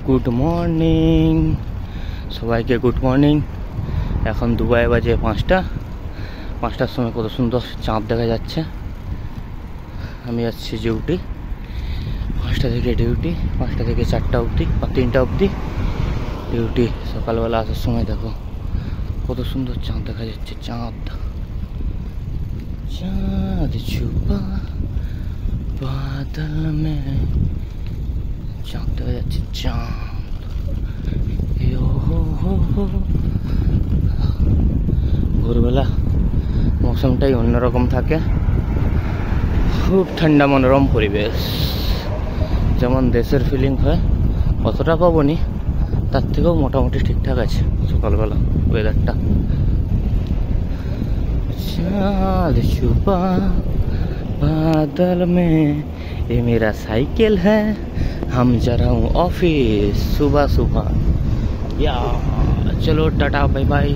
Good morning সবাইকে, good morning. এখন Dubai বাজে 5টার সময় কত সুন্দর চাঁদ দেখা যাচ্ছে। আমি যাচ্ছি ডিউটি, 5টা থেকে ডিউটি, 5টা থেকে 4টা অবধি বা 3টা অবধি ডিউটি। সকালবেলা আসার সময় দেখো কত সুন্দর চাঁদ দেখা যাচ্ছে। চাঁদ চাঁদ ছুপা বাদল মে, চাঁদ দেখা যাচ্ছে। চাঁদ ভোরবেলা মৌসুমটাই অন্যরকম থাকে, খুব ঠান্ডা মনোরম পরিবেশ। যেমন দেশের ফিলিং হয় অতটা পাবনি, তার থেকেও মোটামুটি ঠিকঠাক আছে সকালবেলা ওয়েদারটা। चाँद छुपा बादल में, ये मेरा साइकिल है, हम जा रहा हूँ ऑफिस सुबह सुबह। या चलो टाटा बाय बाय।